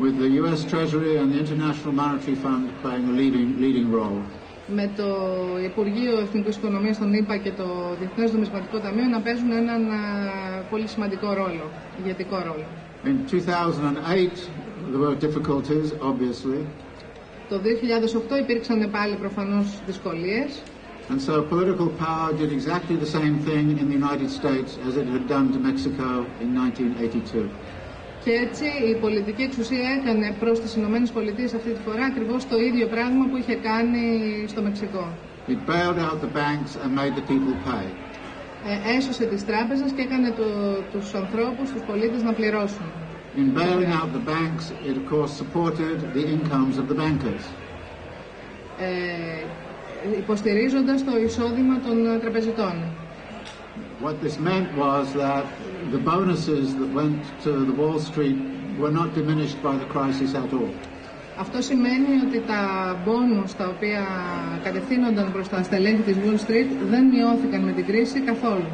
with the US Treasury and the International Monetary Fund playing a leading role. Με το Υπουργείο Εθνικής Οικονομίας των ΗΠΑ και το Διεθνές Νομισματικό Ταμείο να παίζουν έναν πολύ σημαντικό ρόλο, ηγετικό ρόλο. In 2008 there were difficulties, obviously. Το 2008 υπήρξαν πάλι προφανώς δυσκολίες. And so political power did exactly the same thing in the United States as it had done to Mexico in 1982. Και έτσι η πολιτική εξουσία έκανε προς τις Ηνωμένες Πολιτείες αυτή τη φορά ακριβώς το ίδιο πράγμα που είχε κάνει στο Μεξικό. It bailed out the banks and made the people pay. Έσωσε τις τράπεζες και έκανε τους ανθρώπους, τους πολίτες να πληρώσουν. In bailing out the banks, it of course supported the incomes of the bankers. Υποστηρίζοντας το εισόδημα των τραπεζιτών. What this meant was that the bonuses that went to the Wall Street were not diminished by the crisis at all. Αυτό σημαίνει ότι τα μπόνους τα οποία κατευθύνονταν προς τα στελέχη της Wall Street δεν μειώθηκαν με την κρίση καθόλου.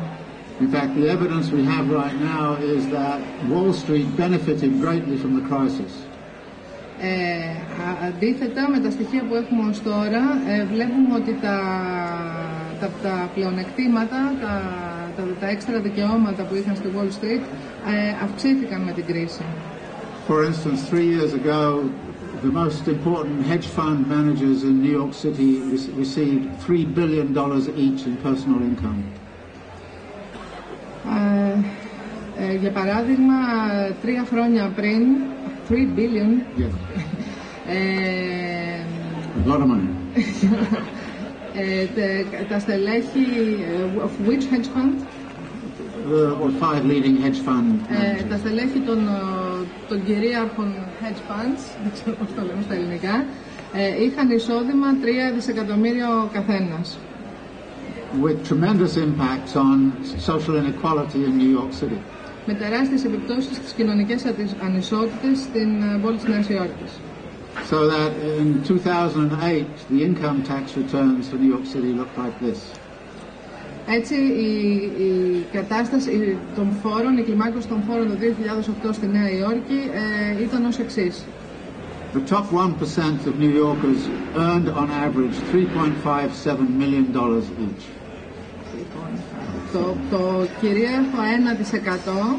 In fact, the evidence we have right now is that Wall Street benefited greatly from the crisis. Αντίθετα, με τα στοιχεία που έχουμε ως τώρα, βλέπουμε ότι τα πλεονεκτήματα, τα έξτρα δικαιώματα που είχαν στη Wall Street αυξήθηκαν με την κρίση. For instance, 3 years ago, the most important hedge fund managers in New York City received $3 billion each in personal income. Για παράδειγμα, 3 χρόνια πριν, 3 billion. Yes. A lot of money. Τα στελέχη of which hedge fund? Or 5 leading hedge fund. Τα στελέχη των κυρίαρχων hedge funds, δεν ξέρω πώς το λέμε στα ελληνικά, είχαν εισόδημα 3 δισεκατομμύρια ο καθένας. With tremendous impacts on social inequality in New York City. Με τεράστιες επιπτώσεις στις κοινωνικές ανισότητες στην πόλη της Νέας Υόρκης. So that in 2008, the income tax returns for New York City looked like this. Έτσι, η κατάσταση των φόρων, η κλιμάκωση των φόρων το 2008 στη Νέα Υόρκη ήταν ως εξής. The top 1% of New Yorkers earned on average $3.57 million each. Το κυρίαρχο 1%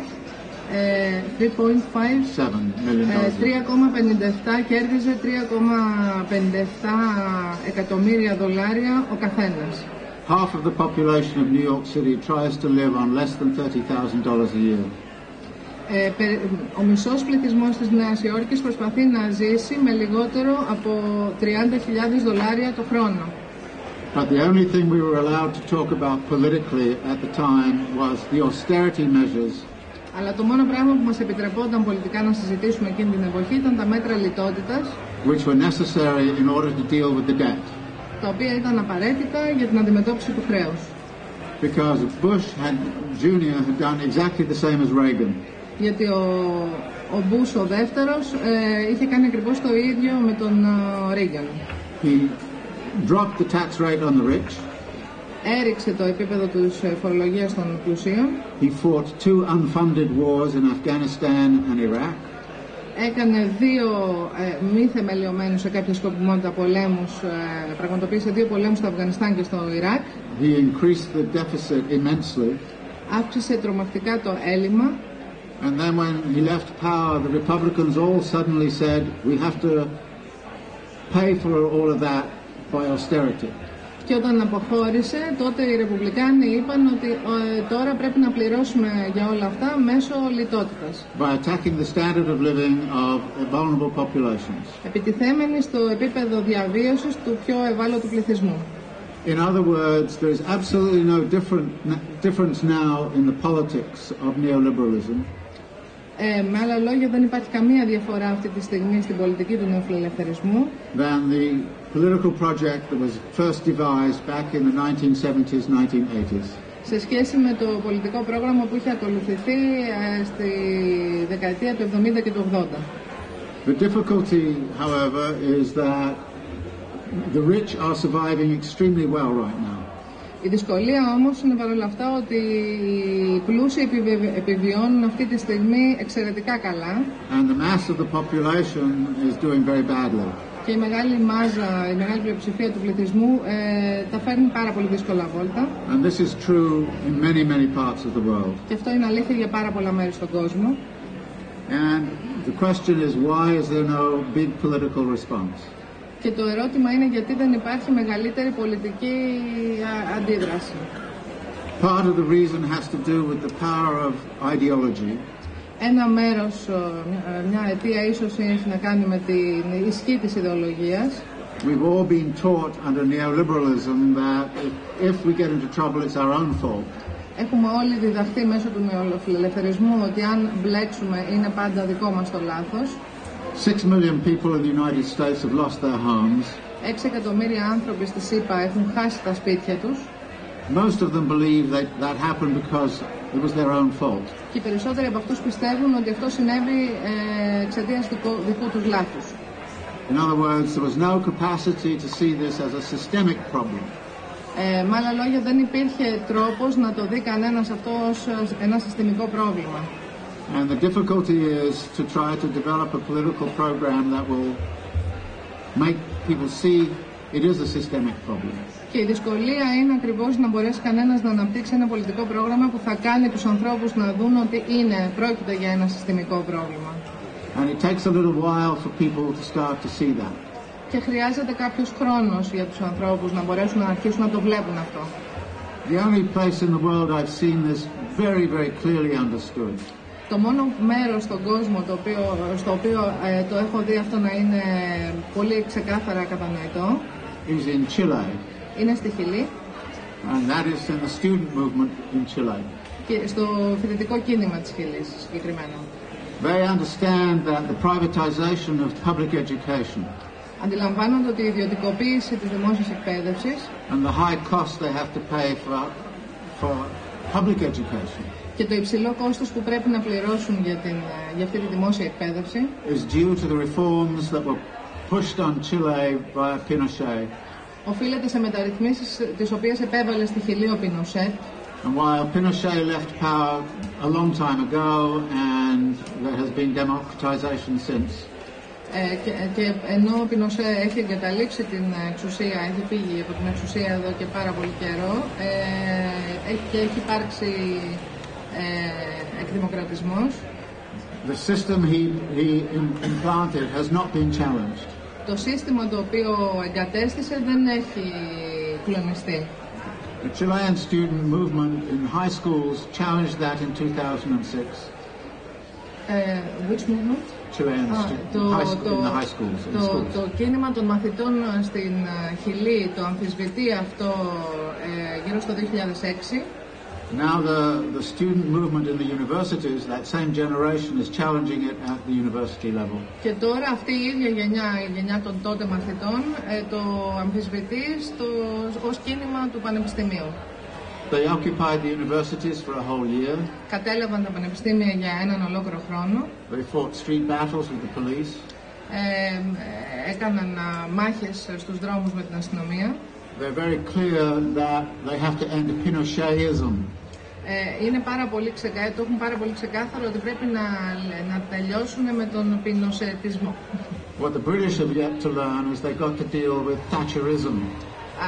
3.57 κέρδιζε 3.57 εκατομμύρια δολάρια ο καθένας. Half of the population of New York City tries to live on less than $30,000 a year. Ο μισός πληθυσμός της Νέας Υόρκης προσπαθεί να ζήσει με λιγότερο από $30,000 το χρόνο. But the only thing we were allowed to talk about politically at the time was the austerity measures. Αλλά το μόνο πράγμα που μας επιτρεπόταν πολιτικά να συζητήσουμε εκείνη την εποχή ήταν τα μέτρα λιτότητας, which were necessary in order to deal with the debt. Τα οποία ήταν απαραίτητα για την αντιμετώπιση του χρέους. Because Bush Jr. had done exactly the same as Reagan. Γιατί ο Μπούς ο δεύτερος είχε κάνει ακριβώς το ίδιο με τον Reagan. He dropped the tax rate on the rich. Έριξε το επίπεδο της φορολογίας των πλουσίων. He fought 2 unfunded wars in Afghanistan and Iraq. Έκανε 2 μη θεμελιωμένους σε κάποια σκοπιμότητα πολέμους, πραγματοποίησε 2 πολέμους στο Αφγανιστάν και στο Ιράκ. He increased the deficit immensely. Αύξησε τρομακτικά το έλλειμμα. And then when he left power, the Republicans all suddenly said, we have to pay for all of that by austerity. Και όταν αποχώρησε, τότε οι Ρεπουμπλικάνοι είπαν ότι τώρα πρέπει να πληρώσουμε για όλα αυτά μέσω λιτότητας. By attacking the standard of living of vulnerable populations. Επιτιθέμενοι στο επίπεδο διαβίωσης του πιο ευάλωτου πληθυσμού. In other words, there is absolutely no difference now in the politics of neoliberalism. Με άλλα λόγια, δεν υπάρχει καμία διαφορά αυτή τη στιγμή στην πολιτική του νεοφιλελευθερισμού. Than the political project that was first devised back in the 1970s, 1980s. Σε σχέση με το πολιτικό πρόγραμμα που είχε ακολουθηθεί στη δεκαετία του 70 και του 80. The difficulty, however, is that the rich are surviving extremely well right now. Η δυσκολία όμως είναι παρόλα αυτά ότι οι πλούσιοι επιβιώνουν αυτή τη στιγμή εξαιρετικά καλά. And the mass of the population is doing very badly. Και η μεγάλη μάζα, η μεγάλη πλειοψηφία του πληθυσμού τα φέρνει πάρα πολύ δύσκολα βόλτα. And this is true in many parts of the world. Και αυτό είναι αλήθεια για πάρα πολλά μέρη στον κόσμο. And the question is, why is there no big political response? Και το ερώτημα είναι γιατί δεν υπάρχει μεγαλύτερη πολιτική αντίδραση. Part of the reason has to do with the power of ideology. Ένα μέρος, μια αιτία ίσως έχει να κάνει με την ισχύ της ιδεολογίας. We've all been taught under neoliberalism that if we get into trouble, it's our own fault. Έχουμε όλοι διδαχθεί μέσω του νεοφιλελευθερισμού ότι αν μπλέξουμε είναι πάντα δικό μας το λάθος. 6 million people in the United States have lost their homes. 6 εκατομμύρια άνθρωποι στη ΣΥΠΑ έχουν χάσει τα σπίτια τους. Most of them believe that happened because it was their own fault. Και οι περισσότεροι από αυτούς πιστεύουν ότι αυτό συνέβη εξαιτίας δικού τους λάθους. In other words, there was no capacity to see this as a systemic problem. Με άλλα λόγια, δεν υπήρχε τρόπος να το δει κανένας αυτό ως ένα συστημικό πρόβλημα. And the difficulty is to try to develop a political program that will make people see it is a systemic problem. Και η δυσκολία είναι ακριβώς να μπορέσει κανένας να αναπτύξει ένα πολιτικό πρόγραμμα που θα κάνει τους ανθρώπους να δουν ότι πρόκειται για ένα συστημικό πρόβλημα. And it takes a little while for people to start to see that. Και χρειάζεται κάποιος χρόνος για τους ανθρώπους να μπορέσουν να αρχίσουν να το βλέπουν αυτό. The only place in the world I've seen this very clearly understood. Το μόνο μέρος στον κόσμο στο οποίο το έχω δει αυτό να είναι πολύ ξεκάθαρα κατανοητό is in Chile. Είναι στη Χιλή. And that is in the student movement in Chile. Και στο φοιτητικό κίνημα της Χιλής συγκεκριμένα. They understand that the privatization of public education Αντιλαμβάνονται ότι η ιδιωτικοποίηση της δημόσιας εκπαίδευσης and the high cost they have to pay for public education και το υψηλό κόστος που πρέπει να πληρώσουν για αυτή τη δημόσια εκπαίδευση is due to the reforms that were pushed on Chile by Pinochet. Οφείλεται σε μεταρρυθμίσεις τις οποίες επέβαλε στη Χιλή ο Πινοσέτ. And while Pinochet left power a long time ago and there has been democratization since. Και ενώ ο Πινοσέ έχει εγκαταλείψει την εξουσία, έχει φύγει από την εξουσία εδώ και πάρα πολύ καιρό και έχει υπάρξει εκδημοκρατισμός. The system he implanted has not been challenged. Το σύστημα το οποίο εγκατέστησε δεν έχει κλονιστεί. The Chilean student movement in high schools challenged that in 2006. Which movement? Chilean in the high schools. Το κίνημα των μαθητών στην Χιλή το αμφισβητεί αυτό γύρω στο 2006. Now the student movement in the universities, that same generation, is challenging it at the university level. Και τώρα αυτή η ίδια γενιά των τότε μαθητών το αμφισβητεί ως κίνημα του πανεπιστημίου. They occupied the universities for a whole year. Κατέλαβαν τα πανεπιστήμια για έναν ολόκληρο χρόνο. They fought street battles with the police. Έκαναν μάχες στους δρόμους με την αστυνομία. They're very clear that they have to end Pinochetism. Είναι το έχουν πάρα πολύ ξεκάθαρο ότι πρέπει να τελειώσουν με τον πινοσετισμό. What the British have yet to learn is they got to deal with Thatcherism.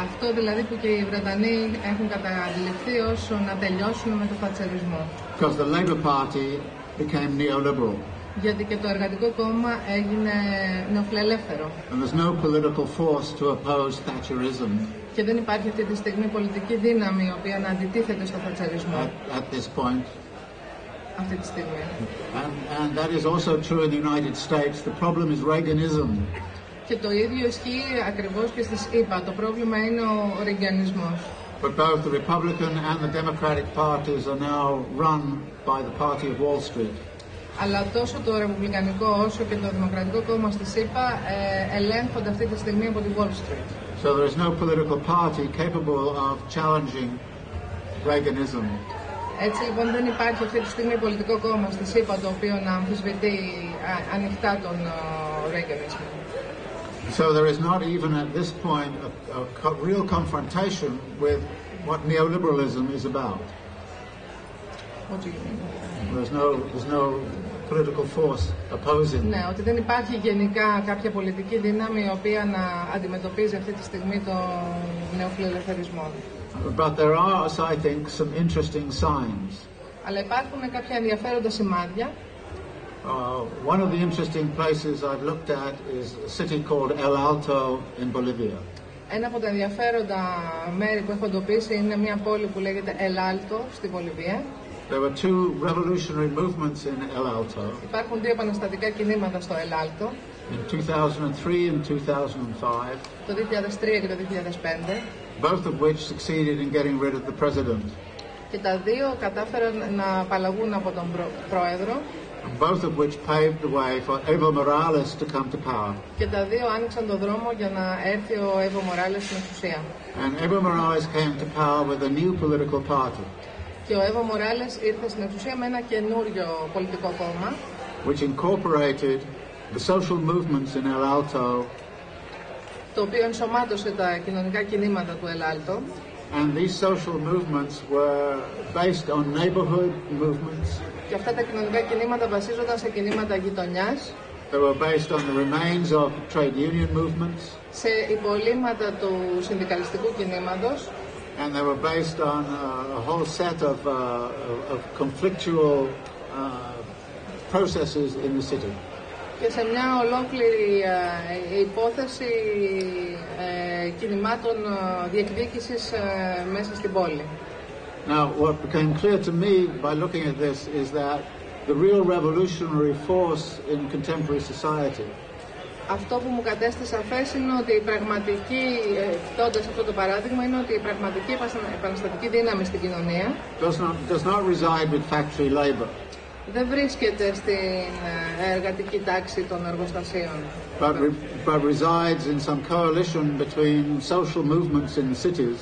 Αυτό δηλαδή που και οι Βρετανοί έχουν αντιληφθεί ως να τελειώσουν με τον θατσερισμό. Because the Labour Party became neoliberal. Γιατί και το Εργατικό Κόμμα έγινε νεοφιλελεύθερο. And there's no political force to oppose Thatcherism. Και δεν υπάρχει αυτή τη στιγμή πολιτική δύναμη η οποία να αντιτίθεται στο θατσερισμό. At this point. Αυτή τη στιγμή. And that is also true in the United States. The problem is Reaganism. Και το ίδιο ισχύει ακριβώς και στις ΗΠΑ. Το πρόβλημα είναι ο Ρεγκανισμός. But both the Republican and the Democratic parties are now run by the party of Wall Street. Αλλά τόσο το Ρεπουμπλικανικό όσο και το Δημοκρατικό κόμμα στη ΗΠΑ ελέγχονται αυτή τη στιγμή από τη Wall Street. So there is no political party capable of challenging Reaganism. Έτσι λοιπόν δεν υπάρχει αυτή τη στιγμή πολιτικό κόμμα στη ΗΠΑ το οποίο να αμφισβητεί ανοιχτά τον Reaganism. So there is not even at this point a real confrontation with what neoliberalism is about. What do you mean? There's no political force opposing. Ναι, ότι δεν υπάρχει γενικά κάποια πολιτική δύναμη η οποία να αντιμετωπίζει αυτή τη στιγμή τον νεοφιλελευθερισμό. But there are, I think, some interesting signs. Αλλά υπάρχουν κάποια ενδιαφέροντα σημάδια. One of the interesting places I've looked at is a city called El Alto in Bolivia. Ένα από τα ενδιαφέροντα μέρη που έχω εντοπίσει είναι μια πόλη που λέγεται El Alto στη Βολιβία. There were two revolutionary movements in El Alto. Υπάρχουν δύο επαναστατικά κινήματα στο El Alto. In 2003 and 2005. Το 2003 και το 2005. Both of which succeeded in getting rid of the president. Και τα δύο κατάφεραν να απαλλαγούν από τον πρόεδρο. And both of which paved the way for Evo Morales to come to power. Και τα δύο άνοιξαν τον δρόμο για να έρθει ο Evo Morales στην εξουσία. And Evo Morales came to power with a new political party. Και ο Evo Morales ήρθε στην εξουσία με ένα καινούριο πολιτικό κόμμα. Which incorporated the social movements in El Alto. Το οποίο ενσωμάτωσε τα κοινωνικά κινήματα του El Alto. And these social movements were based on neighborhood movements. Και αυτά τα κοινωνικά κινήματα βασίζονταν σε κινήματα γειτονιάς. They were based on the remains of trade union movements. Σε υπολείμματα του συνδικαλιστικού κινήματος. And they were based on a whole set of conflictual processes in the city. Και σε μια ολόκληρη υπόθεση κινημάτων διεκδίκησης μέσα στην πόλη. Now, what became clear to me by looking at this is that the real revolutionary force in contemporary society. Αυτό που μου κατέστη σαφές είναι ότι η πραγματική, κοιτώντας αυτό το παράδειγμα, είναι ότι η πραγματική επαναστατική δύναμη στην κοινωνία does not reside with factory labor. Δεν βρίσκεται στην εργατική τάξη των εργοστασίων. But resides in some coalition between social movements in the cities.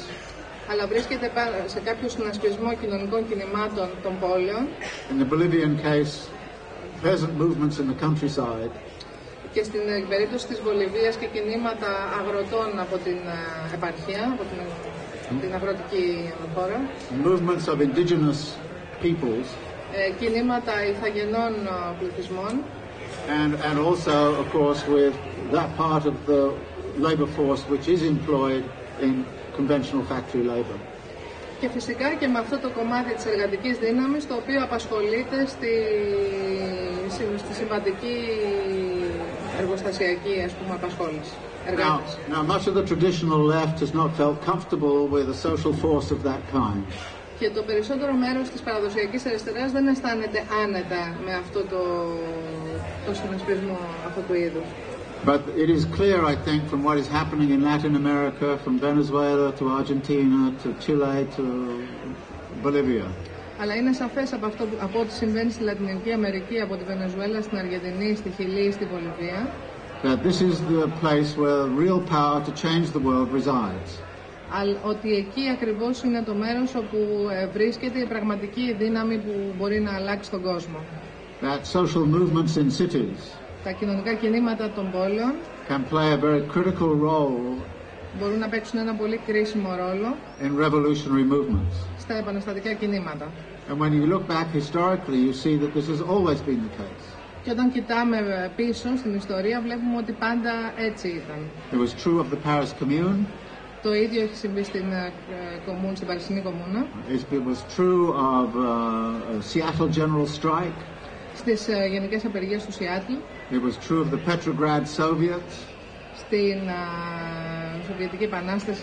Αλλά βρίσκεται σε κάποιο συνασπισμό κοινωνικών κινημάτων των πόλεων. In the Bolivian case, peasant movements in the countryside. Και στην περίπτωση της Βολιβίας και κινήματα αγροτών από την επαρχία, από την αγροτική χώρα. Movements of indigenous peoples. Κινήματα ηθαγενών πληθυσμών. And also, of course, with that part of the labor force which is employed in conventional factory labor. Και φυσικά και με αυτό το κομμάτι της εργατικής δύναμης, το οποίο απασχολείται στη συμβατική εργοστασιακή, ας πούμε, απασχόληση. Now, much of the traditional left has not felt comfortable with a social force of that kind. Και το περισσότερο μέρος της παραδοσιακής αριστεράς δεν αισθάνεται άνετα με αυτό το συνασπισμό αυτού του είδους. But it is clear, I think, from what is happening in Latin America, from Venezuela to Argentina to Chile to Bolivia. Αλλά είναι σαφές από ό,τι συμβαίνει στη Λατινική Αμερική, από τη Βενεζουέλα στην Αργεντινή, στη Χιλή, στη Βολιβία. That this is the place where real power to change the world resides. Ότι εκεί ακριβώς είναι το μέρος όπου βρίσκεται η πραγματική δύναμη που μπορεί να αλλάξει τον κόσμο. That social movements in cities τα κοινωνικά κινήματα των πόλεων can play a very critical role μπορούν να παίξουν ένα πολύ κρίσιμο ρόλο in revolutionary movements. Στα επαναστατικά κινήματα. And when you look back historically, you see that this has always been the case. Και όταν κοιτάμε πίσω στην ιστορία, βλέπουμε ότι πάντα έτσι ήταν. It was true of the Paris Commune. Το ίδιο έχει συμβεί στην Παρισινή Κομμούνα. It was true of Seattle General Strike. Στις γενικές απεργίες του Σιάτλ. It was true of the Petrograd Soviets. Στην Σοβιετική Επανάσταση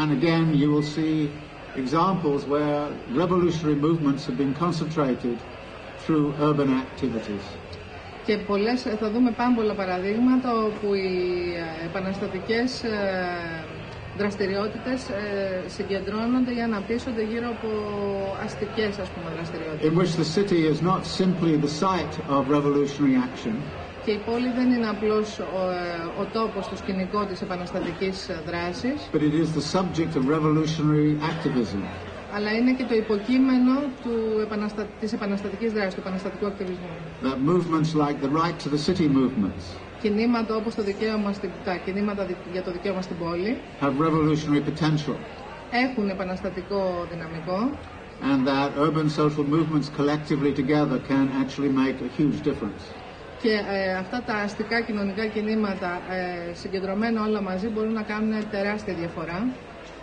and again you will see examples where revolutionary movements have been concentrated through urban activities. Και θα δούμε πάμπολα παραδείγματα όπου οι επαναστατικές δραστηριότητες συγκεντρώνονται ή αναπτύσσονται γύρω από αστικές, ας πούμε, δραστηριότητες. In which the city is not simply the site of revolutionary action. Και η πόλη δεν είναι απλώς ο τόπος, το σκηνικό της επαναστατικής δράσης. But it is the subject of revolutionary activism. Αλλά είναι και το υποκείμενο της επαναστατικής δράσης, του επαναστατικού ακτιβισμού. That movements like the Right to the City movements. κινήματα όπως τα κινήματα για το δικαίωμα στην πόλη have revolutionary potential. Έχουν επαναστατικό δυναμικό. And that urban social movements collectively together can actually make a huge difference. Και αυτά τα αστικά κοινωνικά κινήματα συγκεντρωμένα όλα μαζί μπορούν να κάνουν τεράστια διαφορά.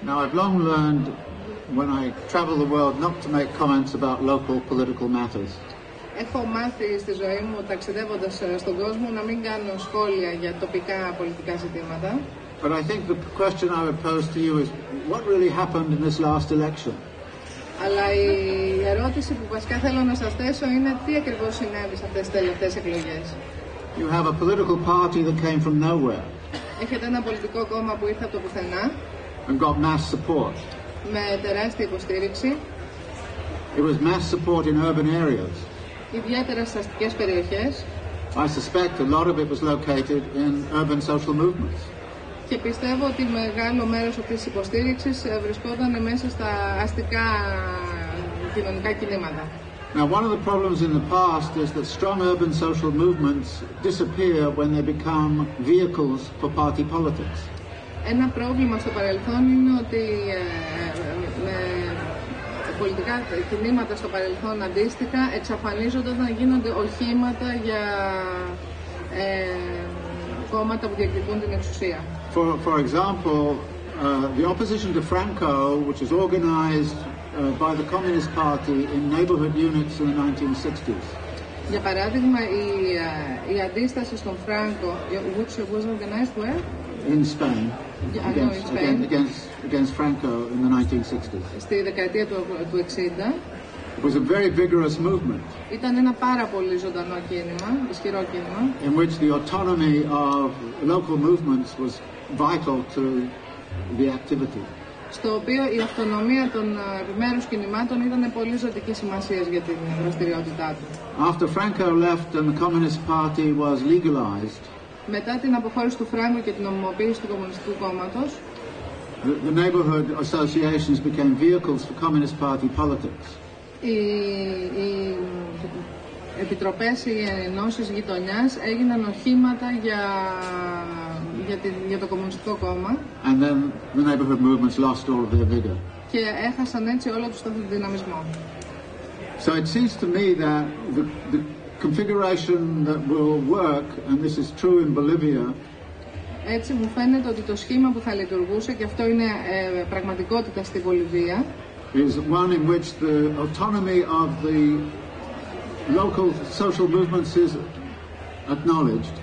Now I've long learned when I travel the world not to make comments about local political matters. Έχω μάθει στη ζωή μου ταξιδεύοντας στον κόσμο να μην κάνω σχόλια για τοπικά πολιτικά ζητήματα. But I think the question I would pose to you is what really happened in this last election? Αλλά η ερώτηση που βασικά θέλω να σας θέσω είναι τι ακριβώς συνέβη σε αυτές τις τελευταίες εκλογές. You have a political party that came from nowhere. Έχετε ένα πολιτικό κόμμα που ήρθε από το πουθενά. And got mass support. Με τεράστια υποστήριξη. It was mass support in urban areas. Ιδιαίτερα στις αστικές περιοχές. I suspect a lot of it was located in urban social movements. Και πιστεύω ότι μεγάλο μέρος αυτής της υποστήριξης βρισκόταν μέσα στα αστικά κοινωνικά κινήματα. Now, one of the problems in the past is that strong urban social movements disappear when they become vehicles for party politics. Ένα πρόβλημα στο παρελθόν είναι ότι πολιτικά κινήματα στο παρελθόν αντίστοιχα εξαφανίζονται όταν γίνονται οχήματα για κόμματα που διεκδικούν την εξουσία. For example, the opposition to Franco, which was organized by the Communist Party in neighborhood units in the 1960s. Για παράδειγμα, η αντίσταση στον Φράνκο, which was organized where? In Spain. Against Franco in the 1960s. Στη δεκαετία του 60. It was a very vigorous movement. Ήταν ένα πάρα πολύ ζωντανό κίνημα, ισχυρό κίνημα. In which the autonomy of local movements was vital to the activity. Στο οποίο η αυτονομία των επιμέρους κινημάτων ήταν πολύ ζωτική σημασία για την δραστηριότητά του. After Franco left and the Communist Party was legalized. Μετά την αποχώρηση του Φράγκο και την νομιμοποίηση του Κομμουνιστικού Κόμματος, the neighborhood associations became vehicles for Communist Party politics. Οι επιτροπές, οι ενώσεις γειτονιάς έγιναν οχήματα για το Κομμουνιστικό Κόμμα. And then the neighborhood movements lost all of their vigor. Και έχασαν έτσι όλο τους τον δυναμισμό. So it seems to me that the configuration that will work, and this is true in Bolivia, έτσι μου φαίνεται ότι το σχήμα που θα λειτουργούσε, και αυτό είναι πραγματικότητα στη Βολιβία, is one in which the autonomy of the local social movements is acknowledged.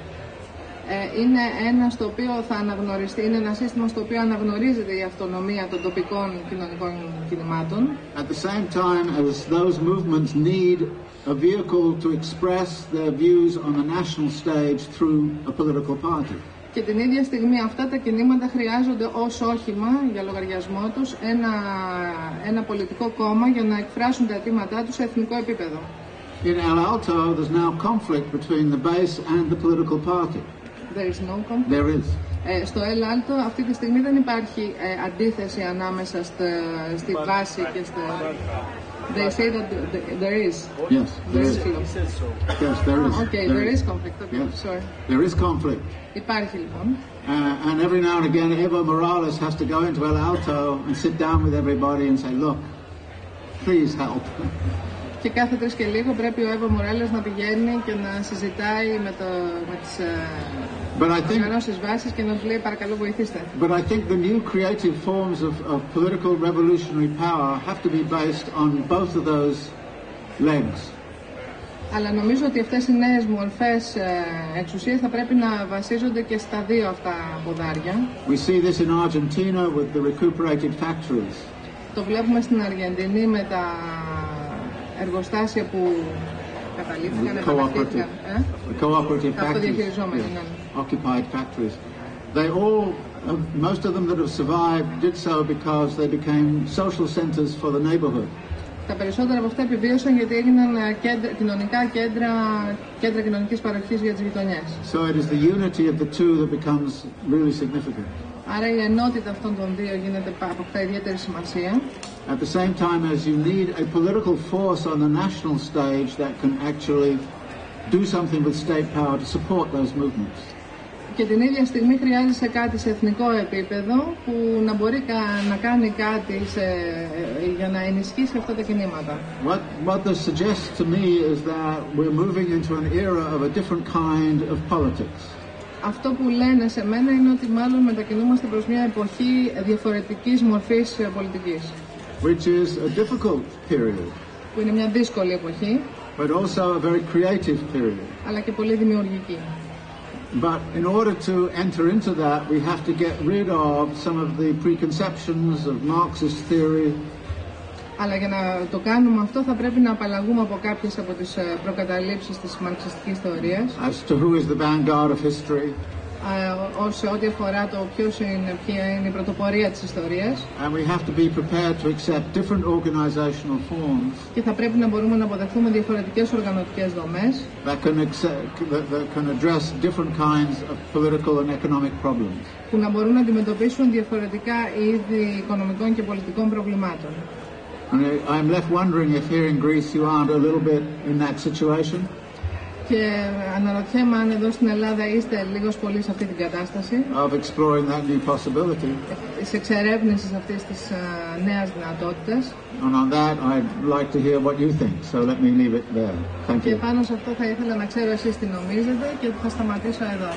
Είναι ένα στο οποίο θα αναγνωριστεί, είναι ένα σύστημα στο οποίο αναγνωρίζεται η αυτονομία των τοπικών κοινωνικών κινημάτων. At the same time as those movements need a vehicle to express their views on the national stage through a political party. Και την ίδια στιγμή αυτά τα κινήματα χρειάζονται ως όχημα για λογαριασμό τους ένα πολιτικό κόμμα για να εκφράσουν τα αιτήματά τους σε εθνικό επίπεδο. In El Alto, there's now conflict between the base and the political party. There is no conflict. There is. Στο El Alto αυτή τη στιγμή δεν υπάρχει αντίθεση ανάμεσα στη βάση και στο... They say that there is. Yes. There is. Yes, there is. Okay, there is conflict. Okay, yes. Sorry. There is conflict. Υπάρχει λοιπόν. And every now and again, Evo Morales has to go into El Alto and sit down with everybody and say, look, please help. Και κάθε τρεις και λίγο πρέπει ο Εύω Μοράλες να πηγαίνει και να συζητάει με τις οργανώσεις βάσης και να του λέει παρακαλώ βοηθήστε. But I think the new creative forms of political revolutionary power have to be based on both of those legs. Αλλά νομίζω ότι αυτές οι νέες μορφές εξουσίας θα πρέπει να βασίζονται και στα δύο αυτά ποδάρια. We see this in Argentina with the recuperated factories. Το βλέπουμε στην Αργεντινή με τα εργοστάσια που καταλήφθηκαν, επαναχτήθηκαν. Cooperative factories. Occupied factories. They all, most of them that have survived did so because they became social centers for the neighborhood. Τα περισσότερα από αυτά επιβίωσαν γιατί έγιναν κοινωνικά κέντρα κοινωνικής παροχής για τις γειτονιές. So it is the unity of the two that becomes really significant. Άρα η ενότητα αυτών των δύο αποκτά ιδιαίτερη σημασία. At the same time as you need a political force on the national stage that can actually do something with state power to support those movements. Και την ίδια στιγμή χρειάζεσαι κάτι σε εθνικό επίπεδο που να μπορεί να κάνει κάτι για να ενισχύσει αυτά τα κινήματα. What this suggests to me is that we're moving into an era of a different kind of politics. Αυτό που λένε σε μένα είναι ότι μάλλον μετακινούμαστε προς μια εποχή διαφορετικής μορφής πολιτικής. Which is a difficult period. Που είναι μια δύσκολη εποχή. But also a very creative period. Αλλά και πολύ δημιουργική. But in order to enter into that, we have to get rid of some of the preconceptions of Marxist theory. Αλλά για να το κάνουμε αυτό θα πρέπει να απαλλαγούμε από κάποιες από τις προκαταλήψεις της μαρξιστικής θεωρίας. As to who is the vanguard of history. Σε ό,τι αφορά το ποια είναι η πρωτοπορία της ιστορίας. And we have to be prepared to accept different organizational forms. Και θα πρέπει να μπορούμε να αποδεχθούμε διαφορετικές οργανωτικές δομές. That can address different kinds of political and economic problems. Που να μπορούν να αντιμετωπίσουν διαφορετικά είδη οικονομικών και πολιτικών προβλημάτων. I'm left wondering if here in Greece you aren't a little bit in that situation. Και αναρωτιέμαι αν εδώ στην Ελλάδα είστε λίγος πολύ σε αυτή την κατάσταση. Of exploring that new possibility. Της εξερεύνησης αυτής της νέας δυνατότητας. And on that I'd like to hear what you think. So let me leave it there. Thank you. Και πάνω σε αυτό θα ήθελα να ξέρω εσείς τι νομίζετε και θα σταματήσω εδώ.